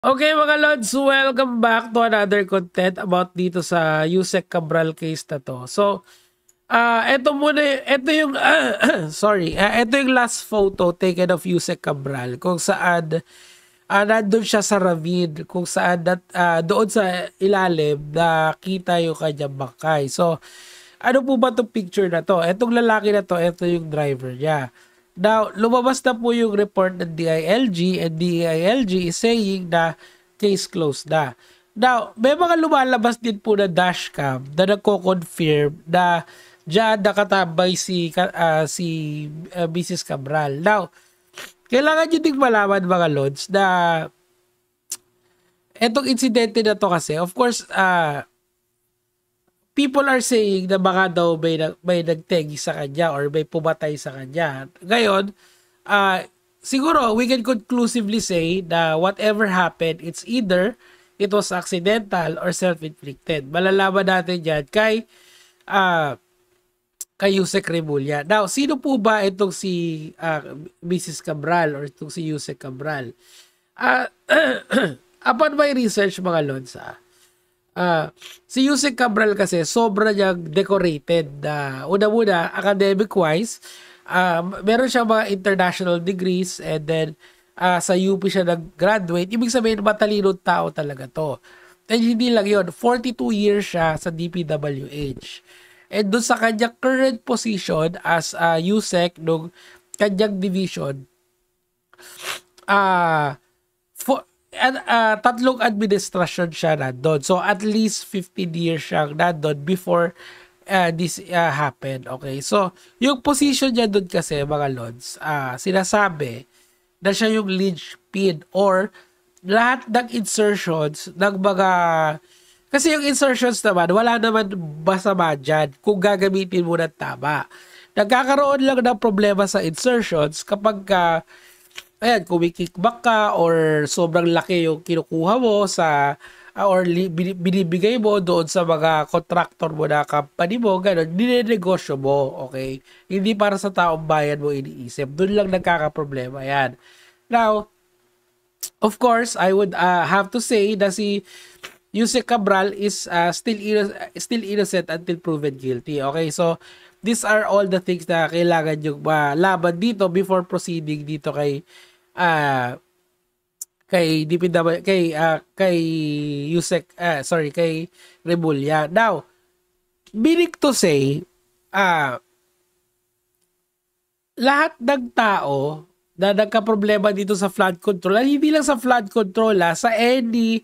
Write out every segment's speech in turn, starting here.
Okay mga Lods, welcome back to another content about dito sa Yusek Cabral case na to. So, eto muna, eto yung, sorry, eto yung last photo taken of Yusek Cabral kung saan nandun siya sa ravine, kung saan doon sa ilalim nakita yung kanyang bangkay. So, ano po ba itong picture na to? Etong lalaki na to, eto yung driver niya. Now, lumabas na po yung report ng DILG and DILG is saying na case closed na. Now, may mga lumalabas din po na dashcam na nagko-confirm na diyan nakatabay si Mrs. Cabral. Now, kailangan nyo ding malaman mga Lods na etong insidente na to kasi, of course, people are saying na baka daw may nagtegi sa kanya or may pumatay sa kanya. Ngayon, siguro we can conclusively say na whatever happened, it's either it was accidental or self-inflicted. Malalaman natin yan kay Yusek Remulla. Now, sino po ba itong si Mrs. Cabral or itong si Yusek Cabral? Upon my research mga Lods, si Yusek Cabral kasi sobra niyang decorated. Una-muna, academic-wise, meron siyang mga international degrees and then sa UP siya nag-graduate. Ibig sabihin, matalinong tao talaga to. And hindi lang yun, 42 years siya sa DPWH. And doon sa kanyang current position as Yusek nung kanyang division, tatlong administrasyon siya nandun. So, at least 15 years siyang nandun before this happened. Okay? So, yung position niya doon kasi, mga Lods, sinasabi na siya yung linchpin or lahat ng insertions ng mga... Kasi yung insertions naman, wala naman masama dyan kung gagamitin mo ng tama. Nagkakaroon lang ng problema sa insertions kapag ayan, kung may kickback ka or sobrang laki yung kinukuha mo sa or binibigay mo doon sa mga contractor mo na company mo, gano'n, dinenegosyo mo, okay? Hindi para sa taong bayan mo iniisip. Doon lang nagkakaproblema yan. Now, of course, I would have to say na si Yusek Cabral is still innocent until proven guilty. Okay, so these are all the things na kailangan nyo malaman dito before proceeding dito kay Yusek kay Remulla. Now, meaning to say, lahat ng tao na nagka-problema dito sa flood control, hindi lang sa flood control, sa any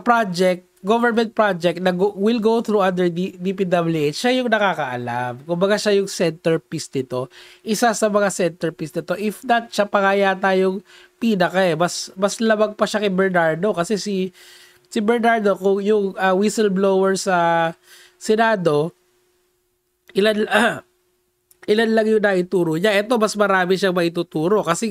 project, government project na will go through under DPWH, siya yung nakakaalam. Kumbaga siya yung centerpiece nito. Isa sa mga centerpiece nito. If not, siya pa kaya tayong pinaka Mas labag pa siya kay Bernardo kasi si Bernardo, kung yung whistleblower sa Senado, ilan lang yung naituro niya. Ito, mas marami siyang maituturo kasi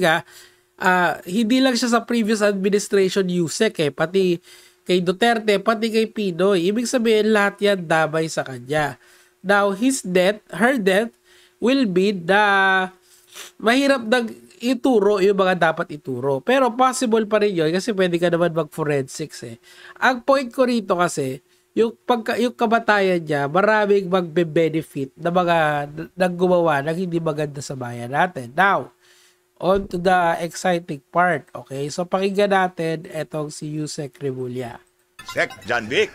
hindi lang siya sa previous administration Yusek pati kay Duterte, pati kay Pinoy. Ibig sabihin, lahat yan damay sa kanya. Now, her death will be mahirap ituro yung mga dapat ituro. Pero possible pa rin yun kasi pwede ka naman mag-forensics Ang point ko rito kasi, yung kamatayan niya, maraming magbe-benefit na mga naggumawa ng hindi maganda sa bayan natin. Now, on to the exciting part. Okay, so pakinggan natin etong si Yusek Remulla. Sek, John Vic.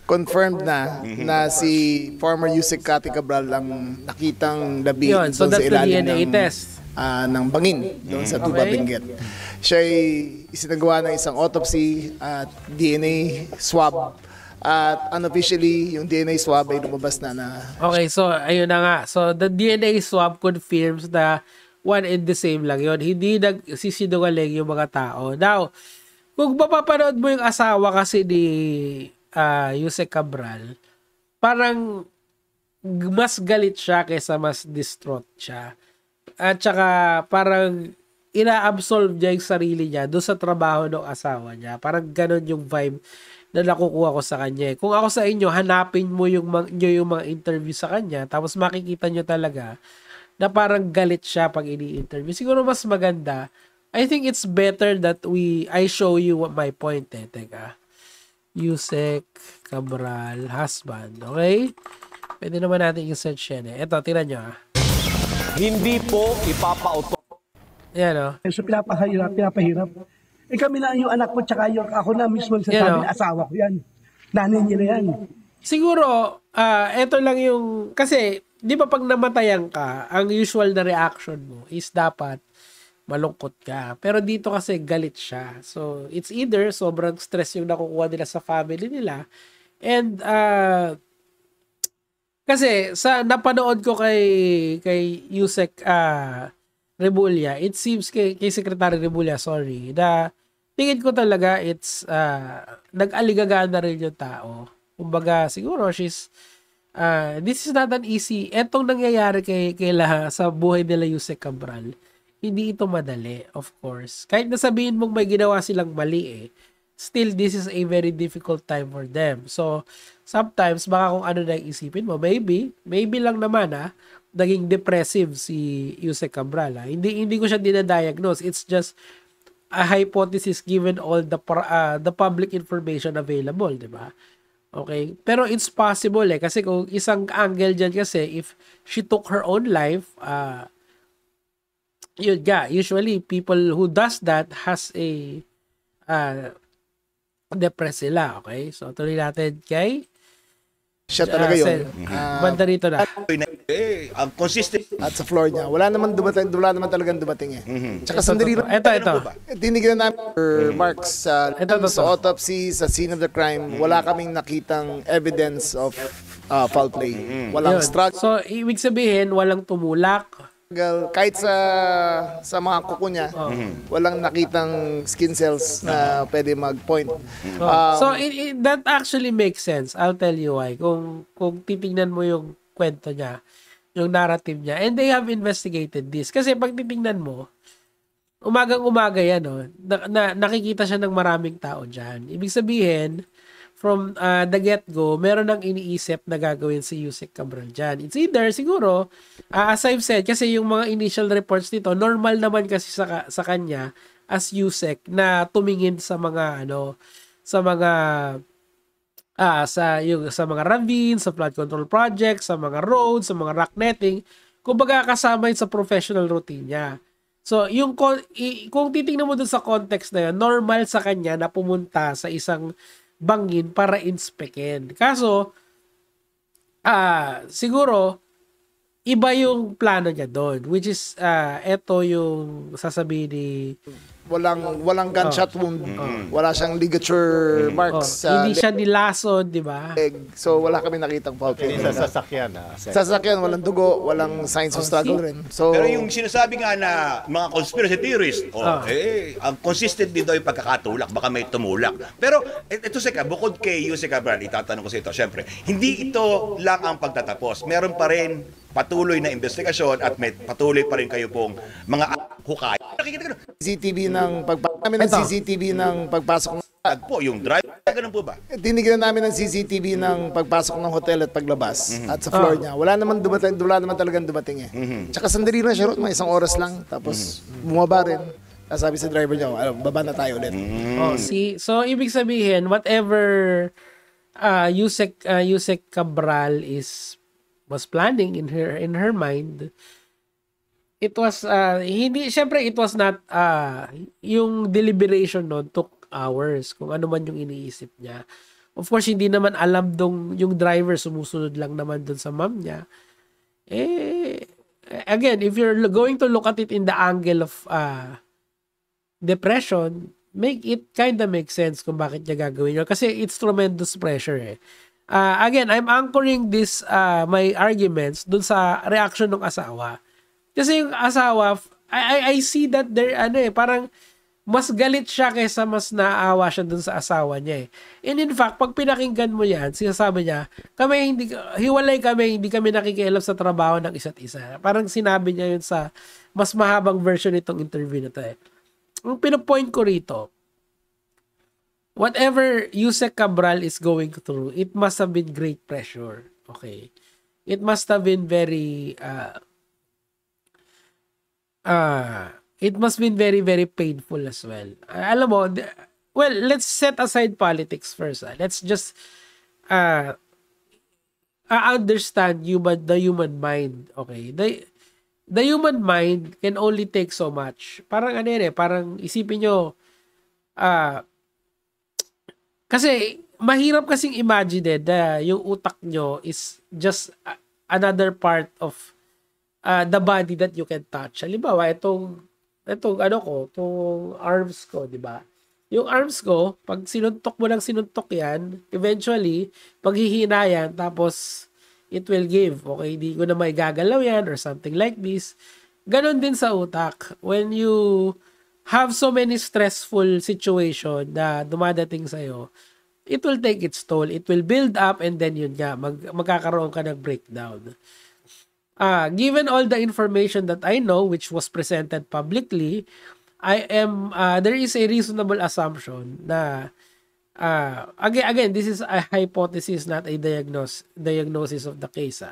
Confirmed na si former Yusek Cathy Cabral ang nakitang labi Yun, so sa that's the ilalim DNA test. ng bangin doon sa Tuba Benguet. Siya ay isinagawa ng isang autopsy at DNA swab. At unofficially, yung DNA swab ay lumabas na. Okay, so ayun na nga. So the DNA swab confirms na one and the same lang yun. Hindi nagsisinungaling yung mga tao. Now, kung mapapanood mo yung asawa kasi ni Yusek Cabral, parang mas galit siya kaysa mas distraught siya. At saka parang ina-absolve niya yung sarili niya doon sa trabaho ng asawa niya. Parang ganon yung vibe na nakukuha ko sa kanya. Kung ako sa inyo, hanapin mo yung mga interview sa kanya, tapos makikita nyo talaga na parang galit siya pag ini-interview. Siguro mas maganda I think it's better that I show you what my point eh. Teka. Yusek Cabral husband. Okay? Pwede naman natin i-search yan eh. Ito, tira nyo ah. Hindi po ipapauto. Yan o. So pinapahirap. Eh kami na yung anak ko, tsaka yung ako na mismo Yan, sasabi oh. na asawa ko yan. Nanay niya na yan. Siguro, ito lang yung, kasi, di ba pag namatayan ka, ang usual na reaction mo is dapat malungkot ka. Pero dito kasi galit siya. So, it's either sobrang stress yung nakukuha nila sa family nila, and, kasi, sa napanood ko kay Yusek, Rebulla, it seems kay Secretary Rebulla, sorry, na tingin ko talaga it's nag-aligaga na rin yung tao. Kumbaga, siguro this is not an easy. Etong nangyayari kay sa buhay nila Yusek Cabral, hindi ito madali, of course. Kahit nasabihin mong may ginawa silang mali still this is a very difficult time for them. So, sometimes baka kung ano na isipin mo, maybe lang naman naging depressive si Yusek Cabral. Hindi ko siya dinadiagnose. It's just a hypothesis given all the public information available, di ba? Okay? Pero it's possible kasi kung isang angle dyan kasi, if she took her own life, usually people who does that has a depressed sila, okay? So, tuloy natin kay Siya talaga yun. banda rito na. Ang consistent. At sa floor niya. Wala naman talagang dumating eh. Tsaka sandali lang. Ito. Tinignan namin Marks sa autopsy, sa scene of the crime, wala kaming nakitang evidence of foul play. Walang struggle. So, ibig sabihin, walang tumulak. Kahit sa mga kuko niya, walang nakitang skin cells na pwede mag-point. So, that actually makes sense. I'll tell you why. Kung titingnan mo yung kwento niya, yung narrative niya, and they have investigated this. Kasi pag titingnan mo, umagang-umaga yan, nakikita siya ng maraming tao dyan. Ibig sabihin, from the get-go, meron nang iniisip na gagawin si Yusek Cabral dyan. It's either, siguro, as I've said, kasi yung mga initial reports nito, normal naman kasi sa kanya as Yusek na tumingin sa mga, sa mga ravines, sa flood control projects, sa mga roads, sa mga rock netting, kumbaga kasama yun sa professional routine niya. So, kung titingnan mo dun sa context na yun, normal sa kanya na pumunta sa isang bangin para inspekin. Kaso, siguro, iba yung plano niya doon, which is, eto yung sasabihin ni... Walang gunshot wound. Wala siyang ligature marks. Hindi siya nilason, di ba? So, wala kami nakitang foul play. Sa sasakyan. Sa sasakyan, walang dugo, walang signs of struggle rin. So, Pero yung sinasabi nga na mga conspiracy theorists, ang consistent din daw yung pagkakatulak, baka may tumulak. Pero ito bukod kay Yusek Cabral, itatanong ko sa ito, syempre, hindi ito lang ang pagtatapos. Meron pa rin patuloy na investigasyon at may patuloy pa rin kayo pong mga hukay. Nakikita ko CCTV ng CCTV ng pagpasok ng po yung drive, ganun po ba? tinignan namin ng CCTV ng pagpasok ng hotel at paglabas at sa floor niya. Wala naman talagang dumating eh. Tsaka sandali lang siya, mga isang oras lang. Tapos bumaba rin. Sabi sa driver niya, baba na tayo ulit. So ibig sabihin, whatever Yusek Cabral was planning in her mind, it was it was not yung deliberation noon took hours kung ano man yung iniisip niya. Of course, hindi naman alam yung driver sumusunod lang naman dun sa mom niya. Again, if you're going to look at it in the angle of depression, it kind of makes sense kung bakit niya gagawin yun. Kasi it's tremendous pressure again, I'm anchoring this my arguments dun sa reaction ng asawa. Kasi yung asawa, I see that there, parang mas galit siya kaysa mas naaawa siya dun sa asawa niya And in fact, pag pinakinggan mo yan, sinasabi niya, hiwalay kami, hindi kami nakikialam sa trabaho ng isa't isa. Parang sinabi niya yun sa mas mahabang version nitong interview na to Ang pinopoint ko rito, whatever Yusek Cabral is going through, it must have been great pressure. Okay? It must have been very it must been very, very painful as well. Alam mo, well, let's set aside politics first. Let's just understand the human mind. Okay? The human mind can only take so much. Parang ano yun parang isipin nyo, kasi mahirap kasing imagine na yung utak nyo is just another part of the body that you can touch. Halimbawa, itong arms ko, di ba? Yung arms ko, pag sinuntok mo ng sinuntok yan, eventually, paghihina yan, tapos it will give. Okay, hindi ko na may gagalaw yan or something like this. Ganon din sa utak. When you have so many stressful situation na dumadating sa'yo, it will take its toll. It will build up and then yun nga, magkakaroon ka ng breakdown. Given all the information that I know, which was presented publicly, there is a reasonable assumption na, again, this is a hypothesis, not a diagnosis of the case.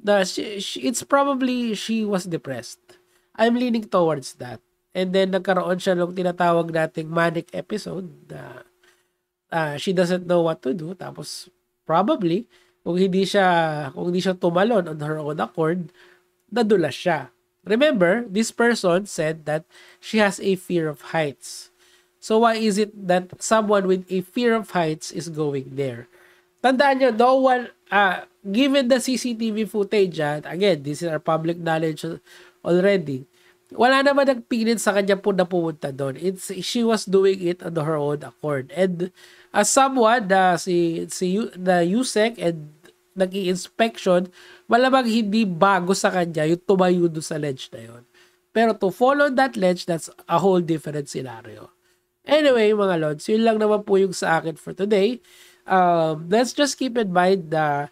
It's probably she was depressed. I'm leaning towards that. And then nagkaroon siya ng tinatawag nating manic episode na she doesn't know what to do. Tapos probably kung hindi siya tumalon on her own accord, nadulas siya. Remember, this person said that she has a fear of heights. So why is it that someone with a fear of heights is going there? Tandaan nyo, no one, given the CCTV footage, again, this is our public knowledge already, wala naman nagpilit sa kanya po na pumunta doon. She was doing it on her own accord. And as someone na the USEC and nag-i-inspection, malamang hindi bago sa kanya yung tumayo doon sa ledge na yun. Pero to follow that ledge, that's a whole different scenario. Anyway, mga Lods, yun lang naman po yung sa akin for today. Let's just keep in mind na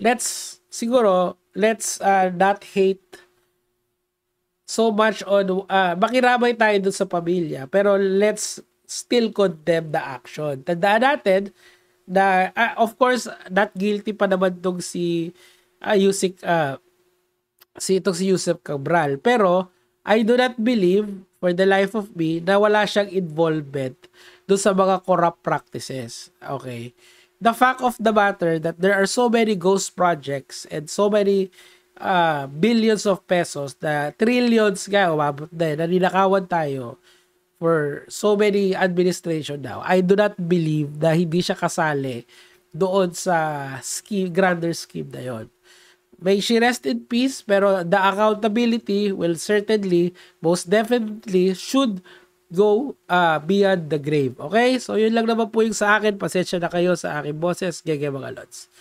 let's not hate so much on makiramay tayo dun sa pamilya, pero let's still condemn the action. Tandaan natin na of course not guilty pa naman tong si Yusek Cabral, pero I do not believe for the life of me na wala siyang involvement dun sa mga corrupt practices. Okay, the fact of the matter that there are so many ghost projects and so many billions of pesos, na trillions nga umabot na ninakawan tayo for so many administration now. I do not believe na hindi siya kasali doon sa grander scheme na yon. May she rest in peace, pero the accountability will certainly, most definitely, should go beyond the grave. Okay? So, yun lang naman po yung sa akin. Pasensya na kayo sa aking boses. Gege mga Lods.